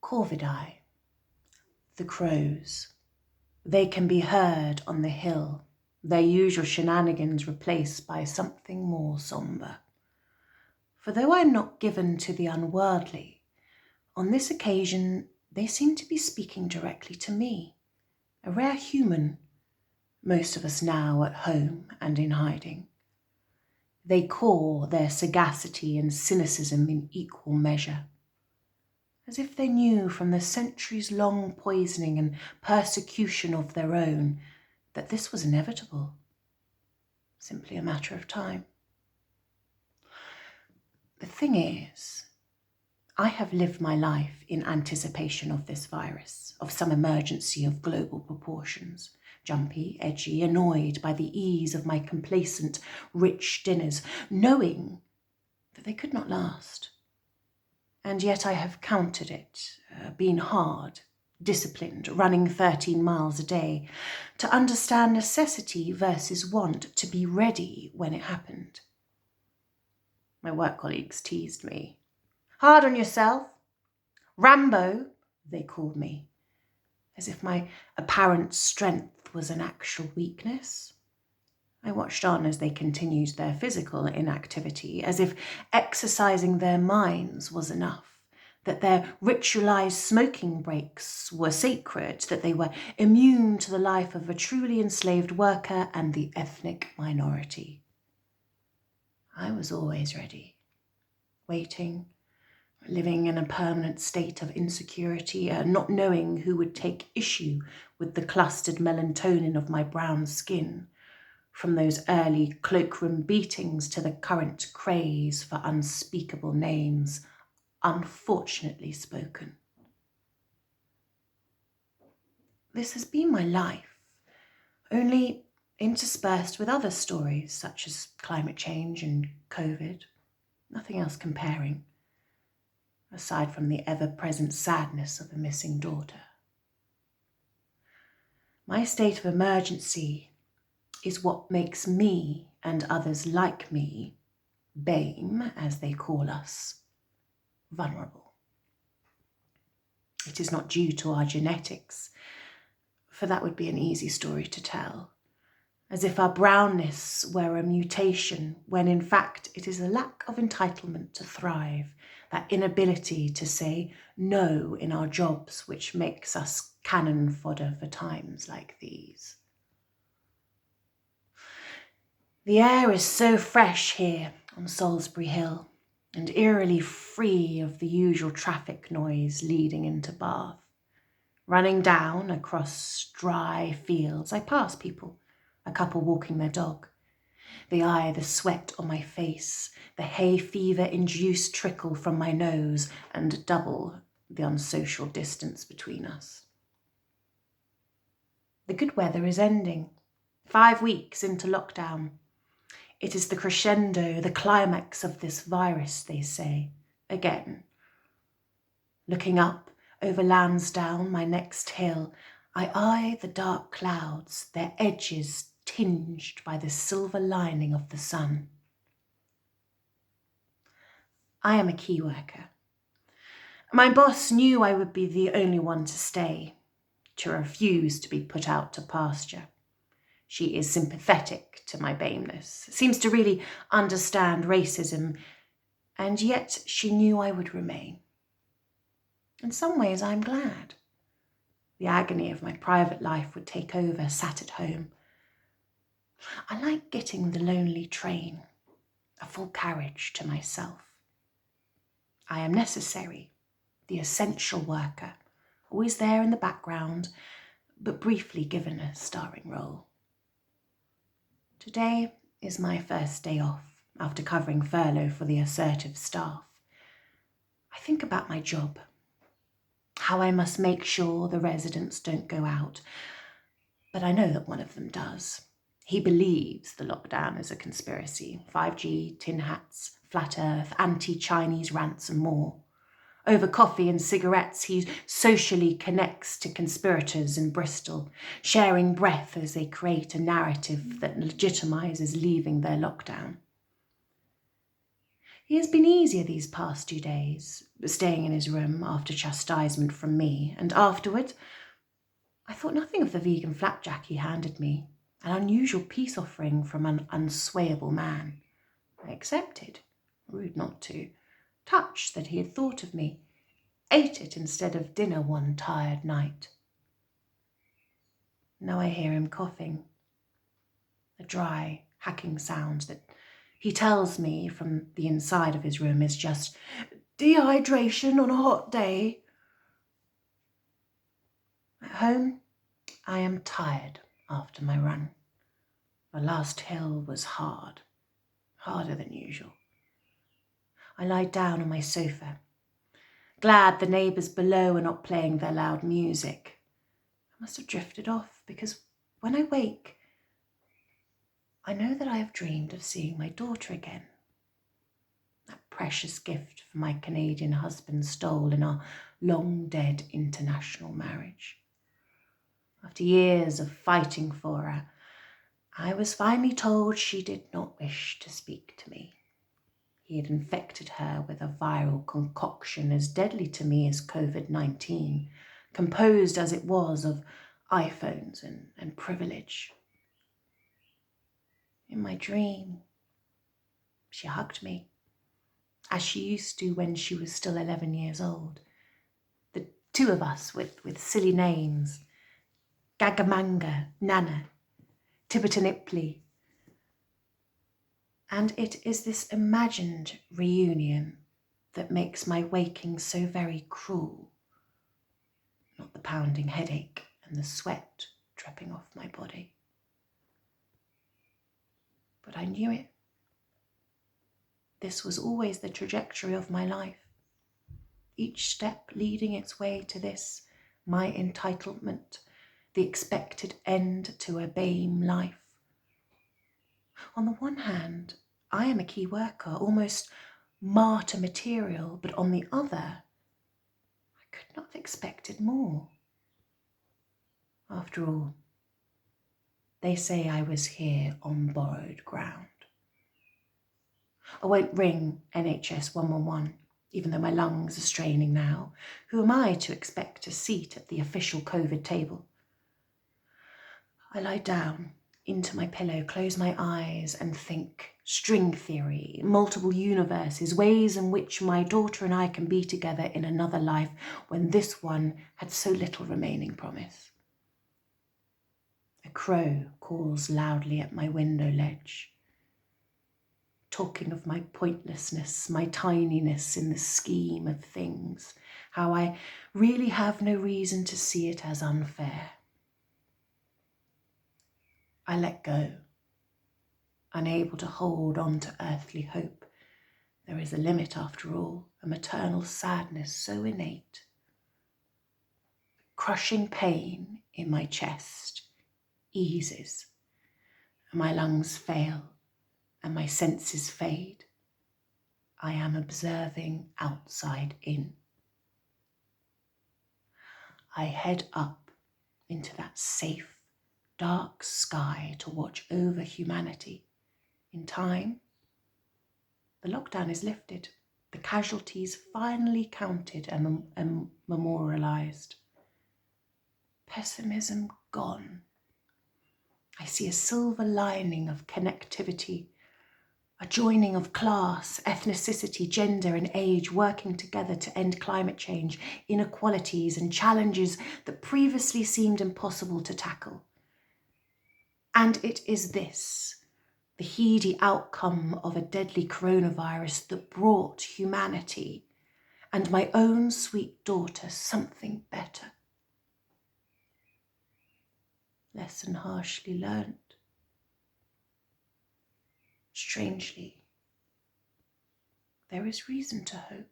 Corvidae, the crows. They can be heard on the hill, their usual shenanigans replaced by something more sombre. For though I'm not given to the unworldly, on this occasion they seem to be speaking directly to me, a rare human, most of us now at home and in hiding. They caw their sagacity and cynicism in equal measure, as if they knew from the centuries-long poisoning and persecution of their own that this was inevitable, simply a matter of time. The thing is, I have lived my life in anticipation of this virus, of some emergency of global proportions, jumpy, edgy, annoyed by the ease of my complacent, rich dinners, knowing that they could not last. And yet I have counted it, been hard, disciplined, running 13 miles a day, to understand necessity versus want, to be ready when it happened. My work colleagues teased me. Hard on yourself. Rambo, they called me, as if my apparent strength was an actual weakness. I watched on as they continued their physical inactivity, as if exercising their minds was enough, that their ritualized smoking breaks were sacred, that they were immune to the life of a truly enslaved worker and the ethnic minority. I was always ready, waiting, living in a permanent state of insecurity, not knowing who would take issue with the clustered melatonin of my brown skin, from those early cloakroom beatings to the current craze for unspeakable names, unfortunately spoken. This has been my life, only interspersed with other stories such as climate change and COVID, nothing else comparing, aside from the ever-present sadness of a missing daughter. My state of emergency is what makes me and others like me, BAME as they call us, vulnerable. It is not due to our genetics, for that would be an easy story to tell, as if our brownness were a mutation, when in fact it is a lack of entitlement to thrive, that inability to say no in our jobs which makes us cannon fodder for times like these. The air is so fresh here on Salisbury Hill, and eerily free of the usual traffic noise leading into Bath. Running down across dry fields, I pass people, a couple walking their dog. They eye the sweat on my face, the hay fever-induced trickle from my nose, and double the unsocial distance between us. The good weather is ending. 5 weeks into lockdown. It is the crescendo, the climax of this virus, they say, again. Looking up over Lansdowne, my next hill, I eye the dark clouds, their edges tinged by the silver lining of the sun. I am a key worker. My boss knew I would be the only one to stay, to refuse to be put out to pasture. She is sympathetic to my BAME-ness, seems to really understand racism, and yet she knew I would remain. In some ways, I'm glad. The agony of my private life would take over, sat at home. I like getting the lonely train, a full carriage to myself. I am necessary, the essential worker, always there in the background, but briefly given a starring role. Today is my first day off after covering furlough for the assertive staff. I think about my job, how I must make sure the residents don't go out, but I know that one of them does. He believes the lockdown is a conspiracy, 5G, tin hats, flat earth, anti-Chinese rants and more. Over coffee and cigarettes, he socially connects to conspirators in Bristol, sharing breath as they create a narrative that legitimizes leaving their lockdown. He has been easier these past 2 days, staying in his room after chastisement from me, and afterward I thought nothing of the vegan flapjack he handed me, an unusual peace offering from an unswayable man. I accepted, rude not to, touched that he had thought of me, ate it instead of dinner one tired night. Now I hear him coughing, a dry, hacking sound that he tells me from the inside of his room is just dehydration on a hot day. At home, I am tired after my run. The last hill was hard, harder than usual. I lie down on my sofa, glad the neighbours below are not playing their loud music. I must have drifted off because when I wake, I know that I have dreamed of seeing my daughter again. That precious gift from my Canadian husband stole in our long-dead international marriage. After years of fighting for her, I was finally told she did not wish to speak to me. He had infected her with a viral concoction as deadly to me as COVID-19, composed as it was of iPhones and privilege. In my dream, she hugged me, as she used to when she was still 11 years old. The two of us with silly names, Gagamanga, Nana, Tibetan Ipley. And it is this imagined reunion that makes my waking so very cruel, not the pounding headache and the sweat dripping off my body. But I knew it. This was always the trajectory of my life, each step leading its way to this, my entitlement, the expected end to a BAME life. On the one hand, I am a key worker, almost martyr material, but on the other, I could not have expected more. After all, they say I was here on borrowed ground. I won't ring NHS 111, even though my lungs are straining now. Who am I to expect a seat at the official COVID table? I lie down into my pillow, close my eyes and think. String theory, multiple universes, ways in which my daughter and I can be together in another life when this one had so little remaining promise. A crow calls loudly at my window ledge, talking of my pointlessness, my tininess in the scheme of things, how I really have no reason to see it as unfair. I let go, unable to hold on to earthly hope. There is a limit after all, a maternal sadness so innate. Crushing pain in my chest eases, and my lungs fail, and my senses fade. I am observing outside in. I head up into that safe, dark sky to watch over humanity. In time, the lockdown is lifted, the casualties finally counted and memorialised. Pessimism gone. I see a silver lining of connectivity, a joining of class, ethnicity, gender and age working together to end climate change, inequalities and challenges that previously seemed impossible to tackle. And it is this, the heady outcome of a deadly coronavirus, that brought humanity and my own sweet daughter something better. Lesson harshly learnt. Strangely, there is reason to hope.